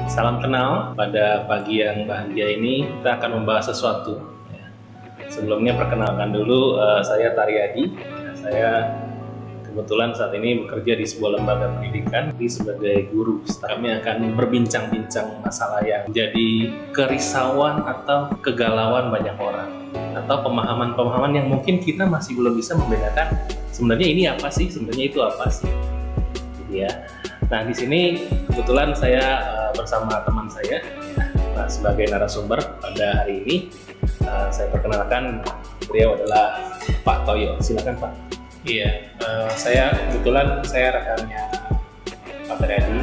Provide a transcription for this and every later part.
Salam kenal. Pada pagi yang bahagia ini kita akan membahas sesuatu. Sebelumnya perkenalkan dulu, saya Taryadi. Saya kebetulan saat ini bekerja di sebuah lembaga pendidikan sebagai guru. Kami akan berbincang-bincang masalah yang menjadi kerisauan atau kegalauan banyak orang, atau pemahaman-pemahaman yang mungkin kita masih belum bisa membedakan sebenarnya ini apa sih, sebenarnya itu apa sih, gitu ya. Nah, di sini kebetulan saya bersama teman saya sebagai narasumber pada hari ini. Saya perkenalkan, beliau adalah Pak Toyo. Silakan Pak. Iya, saya kebetulan rekannya Pak Taryadi.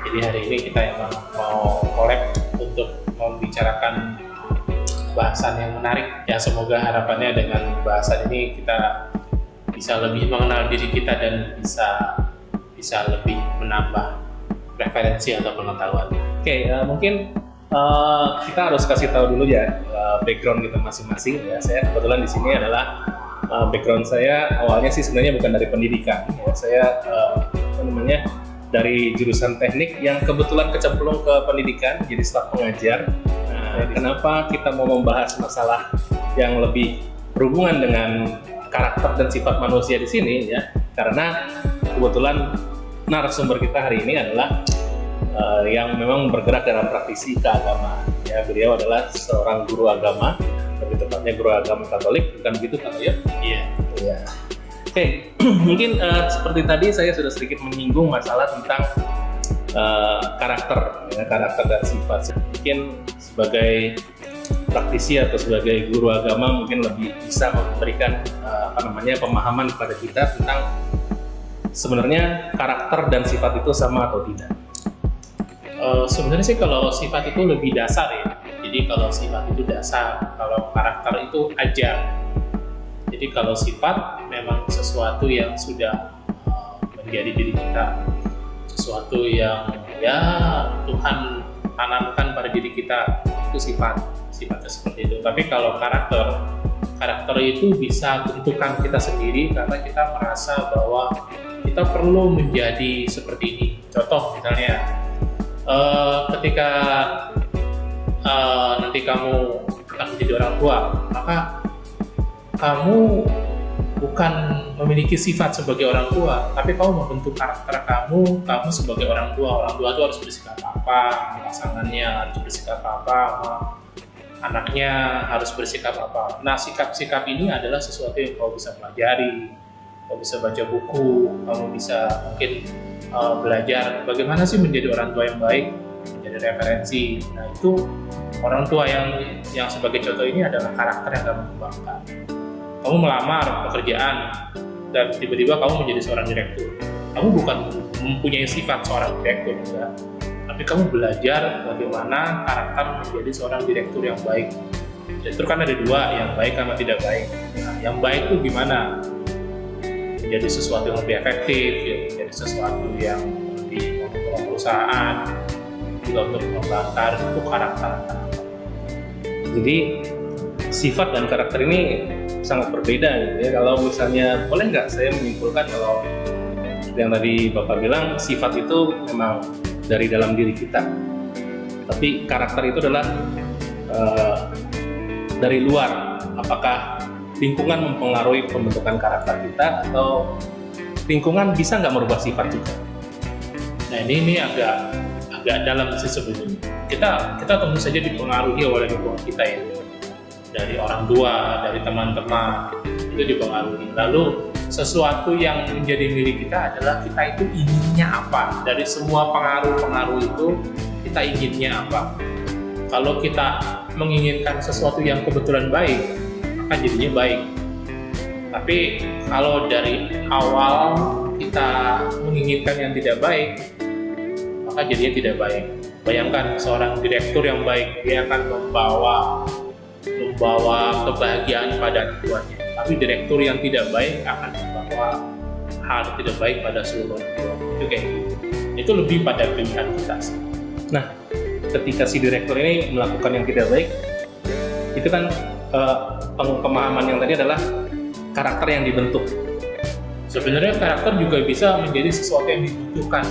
Jadi hari ini kita emang mau collab untuk membicarakan bahasan yang menarik. Ya, semoga harapannya dengan bahasan ini kita bisa lebih mengenal diri kita dan bisa lebih menambah referensi atau pengetahuan. Oke, mungkin kita harus kasih tahu dulu ya background kita masing-masing. Ya, saya kebetulan di sini adalah background saya awalnya sih sebenarnya bukan dari pendidikan. Ya, saya dari jurusan teknik yang kebetulan kecemplung ke pendidikan jadi staf pengajar. Nah, kenapa kita mau membahas masalah yang lebih berhubungan dengan karakter dan sifat manusia di sini ya? Karena kebetulan narasumber kita hari ini adalah yang memang bergerak dalam praktisi keagamaan. Ya, beliau adalah seorang guru agama, lebih tepatnya guru agama Katolik, bukan begitu Pak Toyo? Iya. Ya. Oke, mungkin seperti tadi saya sudah sedikit menyinggung masalah tentang karakter dan sifat. Mungkin sebagai praktisi atau sebagai guru agama mungkin lebih bisa memberikan pemahaman kepada kita tentang sebenarnya karakter dan sifat itu sama atau tidak. Sebenarnya sih kalau sifat itu lebih dasar ya. Jadi kalau sifat itu dasar, kalau karakter itu ajar. Jadi kalau sifat memang sesuatu yang sudah menjadi diri kita, sesuatu yang ya Tuhan tanamkan pada diri kita, itu sifatnya seperti itu. Tapi kalau karakter itu bisa bentukan kita sendiri karena kita merasa bahwa kita perlu menjadi seperti ini. Contoh misalnya, ketika nanti kamu akan menjadi orang tua, maka kamu bukan memiliki sifat sebagai orang tua, tapi kamu membentuk karakter kamu sebagai orang tua. Orang tua itu harus bersikap apa, pasangannya harus bersikap apa, anaknya harus bersikap apa. Nah, sikap-sikap ini adalah sesuatu yang kamu bisa pelajari, kamu bisa baca buku, kamu bisa mungkin belajar bagaimana sih menjadi orang tua yang baik, menjadi referensi. Nah, itu orang tua yang sebagai contoh ini adalah karakter yang kamu kembangkan. Kamu melamar pekerjaan dan tiba-tiba kamu menjadi seorang direktur. Kamu bukan mempunyai sifat seorang direktur, enggak. Tapi kamu belajar bagaimana karakter menjadi seorang direktur yang baik. Direktur kan ada dua, yang baik sama tidak baik. Nah, yang baik itu gimana? Menjadi sesuatu yang lebih efektif, ya, menjadi sesuatu yang lebih menguntungkan perusahaan, juga untuk mengembangkan itu karakter. Jadi sifat dan karakter ini sangat berbeda gitu ya. Kalau misalnya boleh nggak saya menyimpulkan kalau yang tadi Bapak bilang sifat itu memang dari dalam diri kita, tapi karakter itu adalah dari luar. Apakah lingkungan mempengaruhi pembentukan karakter kita atau lingkungan bisa nggak merubah sifat juga? Nah, ini agak dalam sih sebetulnya. Kita tentu saja dipengaruhi oleh lingkungan kita ya, dari orang tua, dari teman-teman, itu dipengaruhi. Lalu sesuatu yang menjadi milik kita adalah kita itu inginnya apa. Dari semua pengaruh itu kita inginnya apa. Kalau kita menginginkan sesuatu yang kebetulan baik, maka jadinya baik. Tapi kalau dari awal kita menginginkan yang tidak baik, maka jadinya tidak baik. Bayangkan seorang direktur yang baik, dia akan membawa kebahagiaan pada tuannya. Tapi direktur yang tidak baik akan membawa hal tidak baik pada seluruh orang. Itu kayak gitu. Itu lebih pada pilihan kita sih. Nah, ketika si direktur ini melakukan yang tidak baik, itu kan pemahaman yang tadi adalah karakter yang dibentuk. Sebenarnya karakter juga bisa menjadi sesuatu yang dibutuhkan.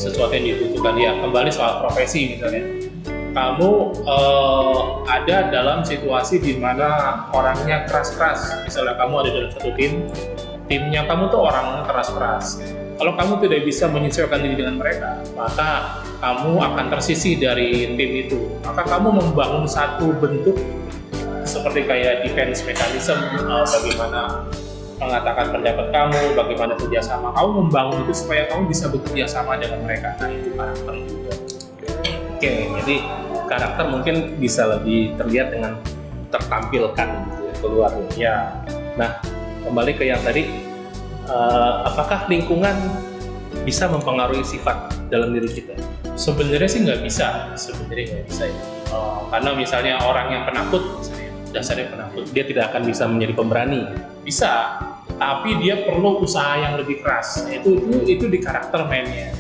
sesuatu yang dibutuhkan. Ya, kembali soal profesi misalnya. Kamu ada dalam situasi di mana orangnya keras-keras. Misalnya kamu ada dalam satu timnya kamu tuh orang keras-keras. Kalau kamu tidak bisa menyesuaikan diri dengan mereka, maka kamu akan tersisih dari tim itu. Maka kamu membangun satu bentuk seperti kayak defense mechanism, bagaimana mengatakan pendapat kamu, bagaimana kerjasama. Kamu membangun itu supaya kamu bisa bekerja sama dengan mereka. Nah, itu karakter juga. Oke, jadi karakter mungkin bisa lebih terlihat dengan tertampilkan gitu ya, keluar. Ya. Nah, kembali ke yang tadi, apakah lingkungan bisa mempengaruhi sifat dalam diri kita? Sebenarnya sih nggak bisa ya. Karena misalnya orang yang penakut, misalnya dasarnya penakut, Dia tidak akan bisa menjadi pemberani. bisa, tapi dia perlu usaha yang lebih keras. Itu di karakter mainnya.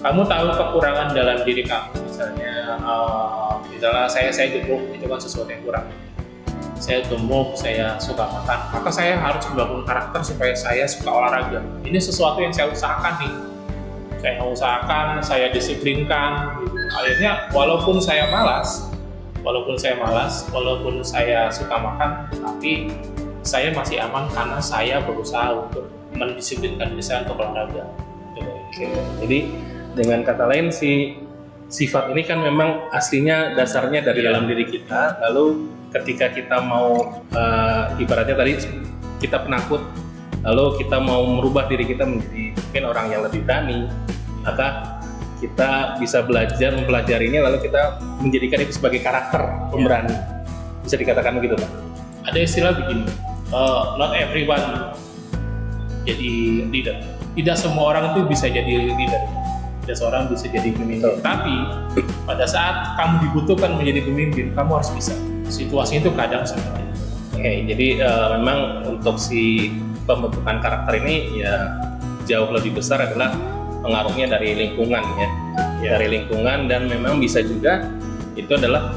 Kamu tahu kekurangan dalam diri kamu, misalnya saya gemuk, itu kan sesuatu yang kurang. Saya gemuk, saya suka makan, maka saya harus membangun karakter supaya saya suka olahraga. Ini sesuatu yang saya usahakan nih. Saya usahakan, saya disiplinkan. Gitu. Akhirnya walaupun saya malas, walaupun saya suka makan, tapi saya masih aman karena saya berusaha untuk mendisiplinkan diri saya untuk olahraga. Oke. Jadi dengan kata lain sifat ini kan memang aslinya dasarnya dari dalam diri kita. Lalu ketika kita mau ibaratnya tadi kita penakut, lalu kita mau merubah diri kita menjadi mungkin orang yang lebih berani, maka kita bisa mempelajarinya, lalu kita menjadikan itu sebagai karakter pemberani. Bisa dikatakan begitu, Pak? Ada istilah begini, not everyone jadi leader. Tidak semua orang itu bisa jadi leader. Tidak seorang bisa jadi pemimpin. Tapi pada saat kamu dibutuhkan menjadi pemimpin, kamu harus bisa. Situasi itu kadang seperti itu. Oke, jadi memang untuk si pembentukan karakter ini ya jauh lebih besar adalah pengaruhnya dari lingkungan ya. Dari lingkungan, dan memang bisa juga itu adalah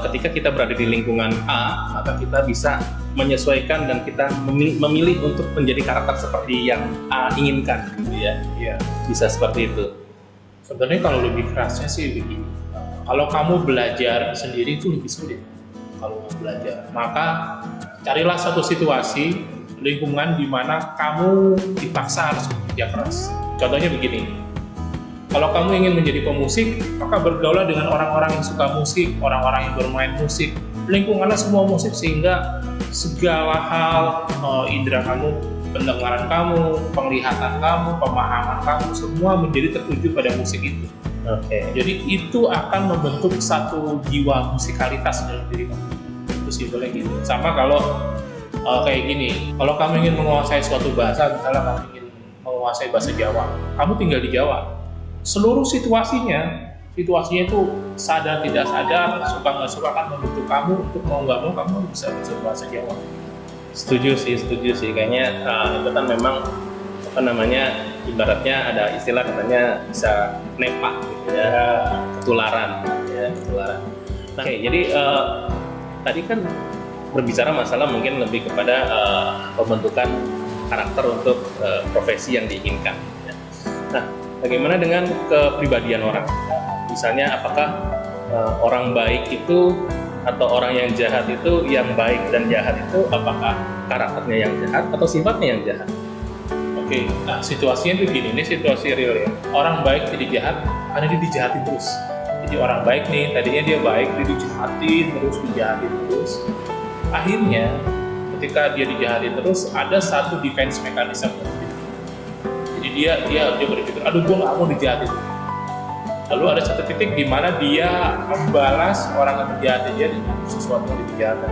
ketika kita berada di lingkungan A, maka kita bisa menyesuaikan dan kita memilih untuk menjadi karakter seperti yang A inginkan, gitu ya. Iya. Bisa seperti itu. Sebenarnya kalau lebih kerasnya sih begini. Kalau kamu belajar sendiri itu lebih sulit. Kalau mau belajar, maka carilah satu situasi lingkungan di mana kamu dipaksa harus bekerja keras. Contohnya begini. Kalau kamu ingin menjadi pemusik, maka bergaulah dengan orang-orang yang suka musik, orang-orang yang bermain musik. Lingkungannya semua musik, sehingga segala hal, indera kamu, pendengaran kamu, penglihatan kamu, pemahaman kamu, semua menjadi tertuju pada musik itu. Oke. Jadi itu akan membentuk satu jiwa musikalitas dalam diri kamu. Itu simpelnya gitu. Sama kalau kayak gini, kalau kamu ingin menguasai suatu bahasa, misalnya kamu ingin menguasai bahasa Jawa, kamu tinggal di Jawa. Seluruh situasinya itu sadar tidak sadar, suka nggak suka akan membentuk kamu untuk mau nggak mau kamu bisa bahasa Jawa. Setuju sih. Kayaknya itu kan memang ibaratnya ada istilah katanya bisa nepak gitu ya, ketularan. Nah, oke, jadi tadi kan berbicara masalah mungkin lebih kepada pembentukan karakter untuk profesi yang diinginkan. Ya. Nah, bagaimana dengan kepribadian orang? Misalnya, apakah orang baik itu atau orang yang jahat itu, yang baik dan jahat itu, apakah karakternya yang jahat atau sifatnya yang jahat? Oke, nah situasinya begini, ini situasi real ya. Orang baik jadi jahat karena dia dijahatin terus. Jadi orang baik nih, tadinya dia baik, dia dijahatin terus. Akhirnya, ketika dia dijahatin terus, ada satu defense mechanism. Jadi dia berpikir, aduh gue nggak mau dijahatin. Lalu ada satu titik di mana dia membalas orang yang menjahatin dia dengan sesuatu yang dijahatan.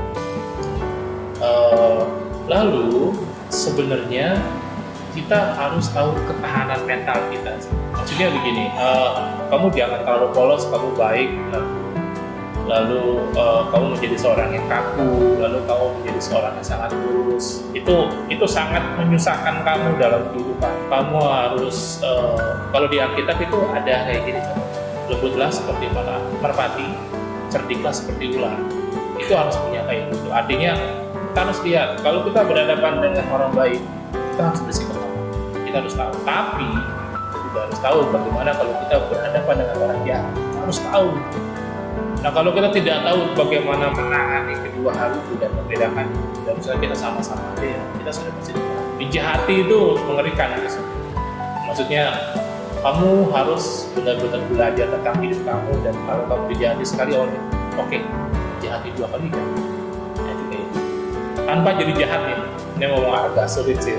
Lalu sebenarnya kita harus tahu ketahanan mental kita. Maksudnya begini, kamu jangan terlalu polos, kamu baik, lalu kamu menjadi seorang yang kaku, lalu kamu menjadi seorang yang sangat lurus. Itu sangat menyusahkan kamu dalam kehidupan. Kamu harus, kalau di Alkitab itu ada kayak gini, lembutlah seperti merpati, cerdiklah seperti ular. Itu harus punya kayak gitu. Artinya kita harus lihat, kalau kita berhadapan dengan orang baik, kita harus bersikap, kita harus tahu. Tapi juga harus tahu bagaimana kalau kita berhadapan dengan orang jahat. Kita harus tahu. Nah, kalau kita tidak tahu bagaimana menangani kedua hal itu dan membedakan, dan misalnya kita sama-sama ya, kita sudah pasti dijahati itu mengerikan. Maksudnya kamu harus benar-benar belajar tentang hidup kamu, dan kalau kamu dijahati sekali oleh, oke, jahati 2 kali kan? Nah, itu kayak itu. Tanpa jadi jahat ya, ini ngomong agak sulit sih.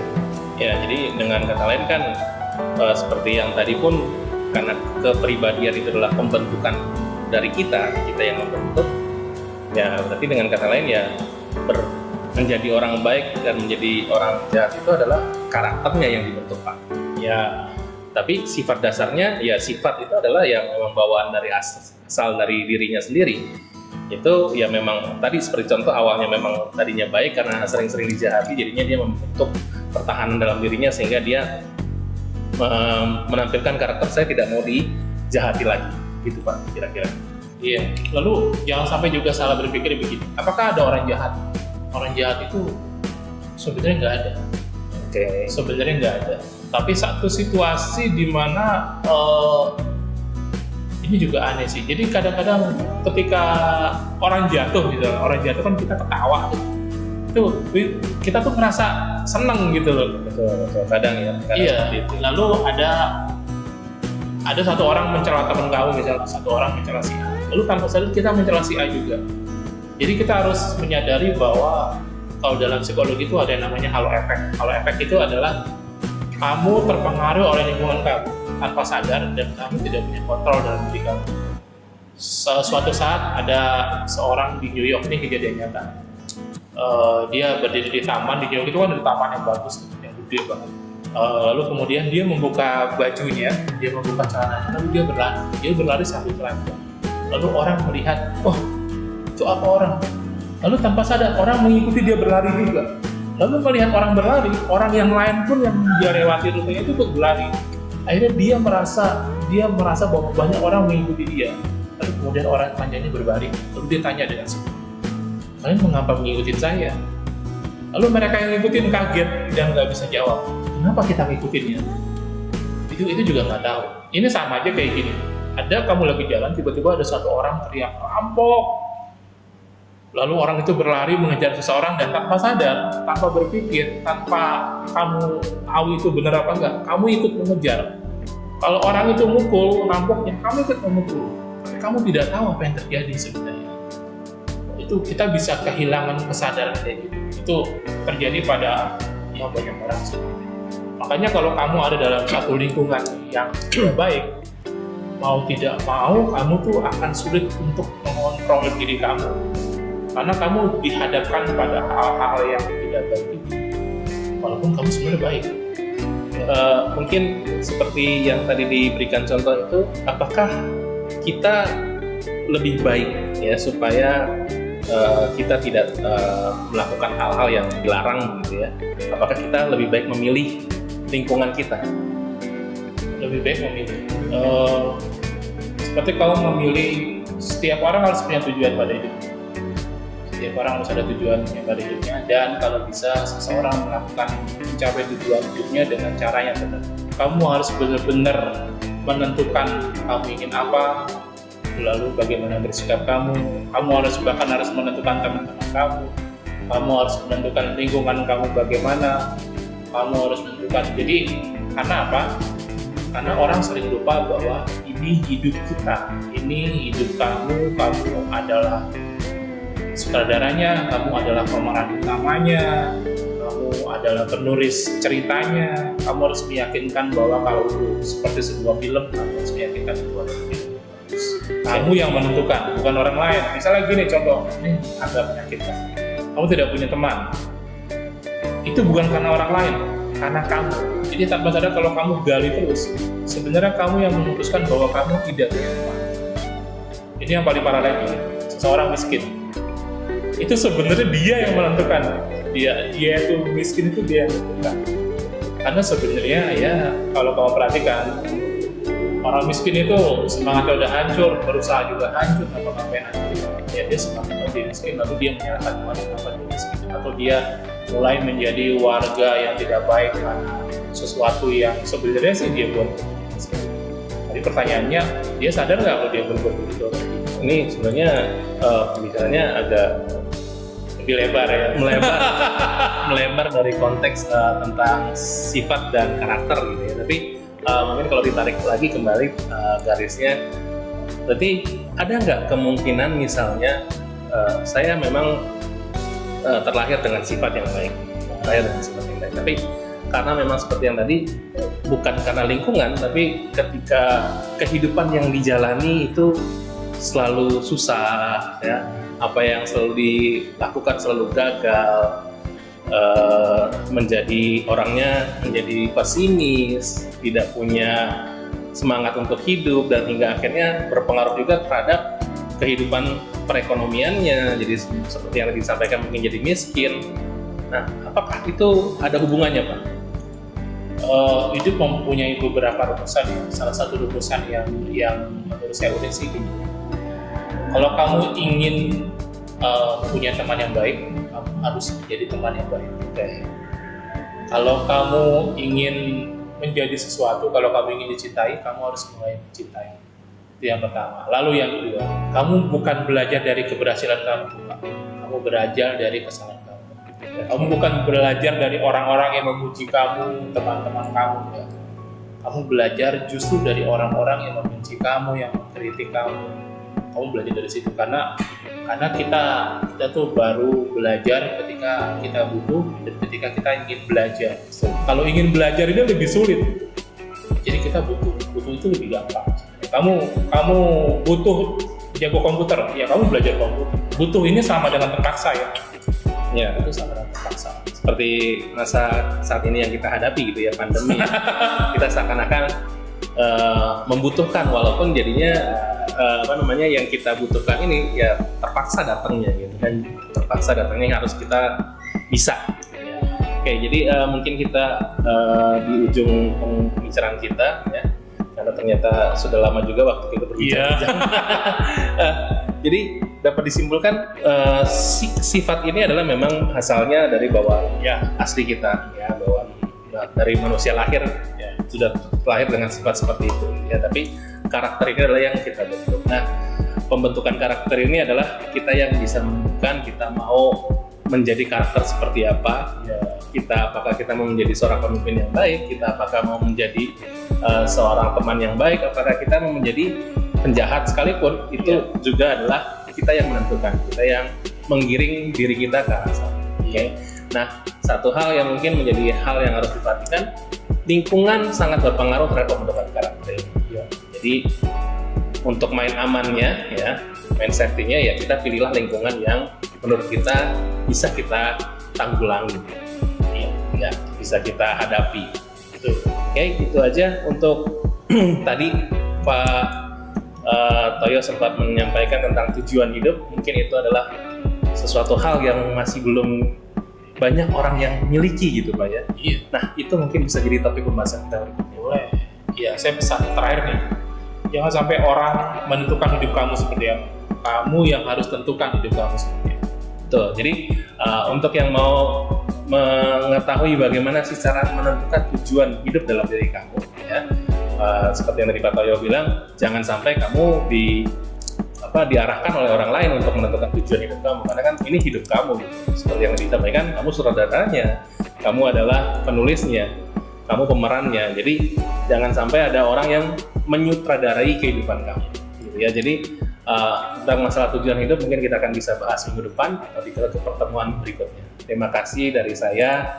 Ya, jadi dengan kata lain kan seperti yang tadi pun, karena kepribadian itu adalah pembentukan dari kita yang membentuk, ya berarti dengan kata lain ya menjadi orang baik dan menjadi orang jahat itu adalah karakternya yang dibentuk, Pak. Ya, tapi sifat dasarnya ya sifat itu adalah yang memang bawaan dari asal dari dirinya sendiri. Itu ya memang tadi seperti contoh awalnya memang tadinya baik karena sering-sering dijahati, jadinya dia membentuk pertahanan dalam dirinya sehingga dia menampilkan karakter saya tidak mau dijahati lagi, gitu Pak, kira-kira. Iya, lalu jangan sampai juga salah berpikir begini, apakah ada orang jahat? Orang jahat itu sebenarnya nggak ada. Sebenarnya nggak ada. Tapi satu situasi di mana ini juga aneh sih. Jadi kadang-kadang ketika orang jatuh kan kita ketawa. Itu kita tuh ngerasa seneng gitu loh. Betul. Kadang ya. Iya. Lalu ada satu orang mencela teman kamu, misalnya satu orang mencela si A. Lalu tanpa sadar kita mencela si A juga. Jadi kita harus menyadari bahwa kalau dalam psikologi itu ada yang namanya halo effect. Halo effect itu adalah kamu terpengaruh oleh lingkungan kamu tanpa sadar dan kamu tidak punya kontrol dalam diri kamu. Suatu saat ada seorang di New York, ini kejadian nyata. Dia berdiri di taman di New York, itu kan ada taman yang bagus, yang gede banget. Lalu kemudian dia membuka bajunya, dia membuka celananya, lalu dia berlari sambil telanjang. Lalu orang melihat, oh itu apa orang? Lalu tanpa sadar orang mengikuti dia berlari juga. Lalu melihat orang berlari, orang yang lain pun yang dia lewati rutenya itu berlari. Akhirnya dia merasa bahwa banyak orang mengikuti dia. Lalu kemudian orang telanjangnya berbaring. Lalu dia tanya dengan senyum, kalian mengapa mengikuti saya? Lalu mereka yang ngikutin kaget dan nggak bisa jawab. Kenapa kita ngikutinnya? Itu juga nggak tahu. Ini sama aja kayak gini. Ada kamu lagi jalan, tiba-tiba ada satu orang teriak rampok. Lalu orang itu berlari mengejar seseorang dan tanpa sadar, tanpa berpikir, tanpa kamu tahu itu benar apa enggak, kamu ikut mengejar. Kalau orang itu mukul rampoknya, kamu ikut memukul. Tapi kamu tidak tahu apa yang terjadi sebenarnya. Itu kita bisa kehilangan kesadaran kayak gitu. Itu terjadi pada banyak orang sebenarnya. Makanya kalau kamu ada dalam satu lingkungan yang tidak baik, mau tidak mau kamu tuh akan sulit untuk mengontrol diri kamu. Karena kamu dihadapkan pada hal-hal yang tidak baik itu, walaupun kamu sebenarnya baik. Mungkin seperti yang tadi diberikan contoh itu, apakah kita lebih baik ya supaya kita tidak melakukan hal-hal yang dilarang gitu ya? Apakah kita lebih baik memilih lingkungan kita? Lebih baik memilih. Seperti kalau memilih, setiap orang harus punya tujuan pada hidupnya. Setiap orang harus ada tujuannya pada hidupnya, dan kalau bisa seseorang mencapai tujuan hidupnya dengan cara yang benar. Kamu harus benar-benar menentukan kamu ingin apa, lalu bagaimana bersikap kamu. Kamu harus menentukan teman-teman kamu harus menentukan lingkungan kamu bagaimana, kamu harus menentukan. Jadi karena apa? Karena orang sering lupa bahwa ini hidup kita, ini hidup kamu adalah sutradaranya, kamu adalah pemeran utamanya, kamu adalah penulis ceritanya. Kamu harus meyakinkan bahwa kalau itu seperti sebuah film, kamu harus meyakinkan bahwa itu kamu yang menentukan, bukan orang lain. Misalnya gini contoh, ini agak menyakitkan. Kamu tidak punya teman, itu bukan karena orang lain, karena kamu. Jadi tanpa sadar kalau kamu gali terus, sebenarnya kamu yang memutuskan bahwa kamu tidak punya teman. Ini yang paling parah lagi, seseorang miskin. Itu sebenarnya dia yang menentukan. Dia itu miskin, itu dia yang menentukan. Karena sebenarnya ya kalau kamu perhatikan, orang miskin itu semangatnya udah hancur, berusaha juga hancur, apa-apa hancur. Ya dia semangatnya dia miskin, lalu dia menyalahkan Tuhan kenapa dia miskin, atau dia mulai menjadi warga yang tidak baik karena sesuatu yang sebenarnya sih dia buat. Tapi pertanyaannya, dia sadar nggak kalau dia berbuat begitu? Ini sebenarnya pembicaranya agak Lebih lebar ya. melebar dari konteks tentang sifat dan karakter gitu ya. Tapi mungkin kalau ditarik lagi kembali garisnya, berarti ada nggak kemungkinan misalnya saya memang terlahir dengan sifat yang baik, tapi karena memang seperti yang tadi, bukan karena lingkungan, tapi ketika kehidupan yang dijalani itu selalu susah ya, apa yang selalu dilakukan selalu gagal, menjadi orangnya menjadi pesimis, tidak punya semangat untuk hidup, dan hingga akhirnya berpengaruh juga terhadap kehidupan perekonomiannya, jadi seperti yang tadi disampaikan mungkin jadi miskin. Nah, apakah itu ada hubungannya, Pak? Itu mempunyai beberapa rumusan ya. Salah satu rumusan yang menurut saya unik sih gini. Kalau kamu ingin punya teman yang baik, kamu harus menjadi teman yang baik. Kalau kamu ingin menjadi sesuatu, kalau kamu ingin dicintai, kamu harus mulai mencintai. Itu yang pertama. Lalu yang kedua, kamu bukan belajar dari keberhasilan kamu, kamu belajar dari kesalahan kamu. Kamu bukan belajar dari orang-orang yang memuji kamu, teman-teman kamu. Ya. Kamu belajar justru dari orang-orang yang membenci kamu, yang mengkritik kamu. Kamu belajar dari situ karena kita tuh baru belajar ketika kita butuh dan ketika kita ingin belajar. Kalau ingin belajar ini lebih sulit. Jadi kita butuh itu lebih gampang. Kamu butuh jago komputer, ya kamu belajar komputer. Butuh ini sama dengan terpaksa ya. Ya, itu sama dengan terpaksa. Seperti masa saat ini yang kita hadapi gitu ya, pandemi. Kita seakan-akan membutuhkan, walaupun jadinya yang kita butuhkan ini ya terpaksa datangnya gitu kan, terpaksa datangnya harus kita bisa. Oke, jadi mungkin kita di ujung pembicaraan kita ya, karena ternyata sudah lama juga waktu kita berbicara. Jadi dapat disimpulkan sifat ini adalah memang asalnya dari bawaan ya asli kita ya, bawaan dari manusia lahir ya, sudah lahir dengan sifat seperti itu ya, tapi karakter ini adalah yang kita bentuk. Nah, pembentukan karakter ini adalah kita yang bisa menentukan kita mau menjadi karakter seperti apa ya, apakah kita mau menjadi seorang pemimpin yang baik, kita apakah mau menjadi seorang teman yang baik, apakah kita mau menjadi penjahat sekalipun, itu juga adalah kita yang menentukan, kita yang menggiring diri kita ke arah sana. Okay? Nah, satu hal yang mungkin menjadi hal yang harus diperhatikan, lingkungan sangat berpengaruh terhadap pembentukan karakter. Ya. Jadi untuk main amannya, ya, main safety-nya ya kita pilihlah lingkungan yang menurut kita bisa kita tanggulangi, ya, bisa kita hadapi. Oke, itu aja untuk tadi Pak Toyo sempat menyampaikan tentang tujuan hidup. Mungkin itu adalah sesuatu hal yang masih belum banyak orang yang miliki gitu Pak ya. Iya. Nah, itu mungkin bisa jadi topik pembahasan kita berikutnya. Boleh. Iya, saya pesan terakhir nih. Jangan sampai orang menentukan hidup kamu seperti apa. Kamu yang harus tentukan hidup kamu seperti apa. Betul. Jadi untuk yang mau mengetahui bagaimana sih cara menentukan tujuan hidup dalam diri kamu, ya, seperti yang tadi Pak Toyo bilang, jangan sampai kamu diarahkan oleh orang lain untuk menentukan tujuan hidup kamu, karena kan ini hidup kamu. Seperti yang disampaikan, kamu sutradaranya, kamu adalah penulisnya, kamu pemerannya. Jadi jangan sampai ada orang yang menyutradarai kehidupan kamu, gitu ya. Jadi tentang masalah tujuan hidup mungkin kita akan bisa bahas minggu depan atau di pertemuan berikutnya. Terima kasih dari saya.